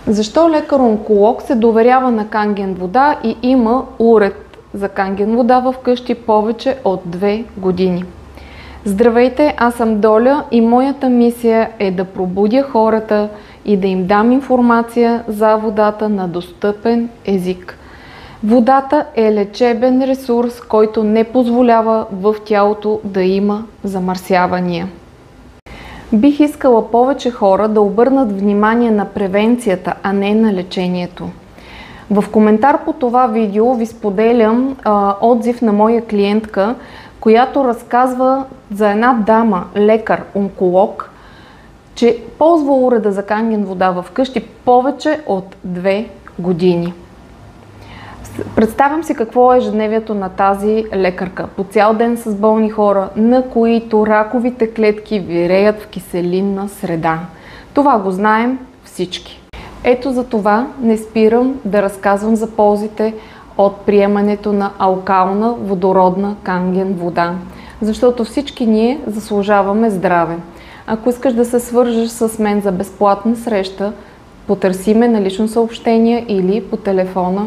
Защо лекар-онколог се доверява на Канген вода и има уред за Канген вода в къщи повече от 2 години? Здравейте, аз съм Доля и моята мисия е да пробудя хората и да им дам информация за водата на достъпен език. Водата е лечебен ресурс, който не позволява в тялото да има замърсявания. Бих искала повече хора да обърнат внимание на превенцията, а не на лечението. В коментар по това видео ви споделям отзив на моя клиентка, която разказва за една дама, лекар-онколог, че ползва уреда за Канген вода в къщи повече от 2 години. Представям си какво е ежедневието на тази лекарка. По цял ден с болни хора, на които раковите клетки виреят в киселинна среда. Това го знаем всички. Ето за това не спирам да разказвам за ползите от приемането на алкална водородна Канген вода. Защото всички ние заслужаваме здраве. Ако искаш да се свържеш с мен за безплатна среща, потърси ме на лично съобщение или по телефона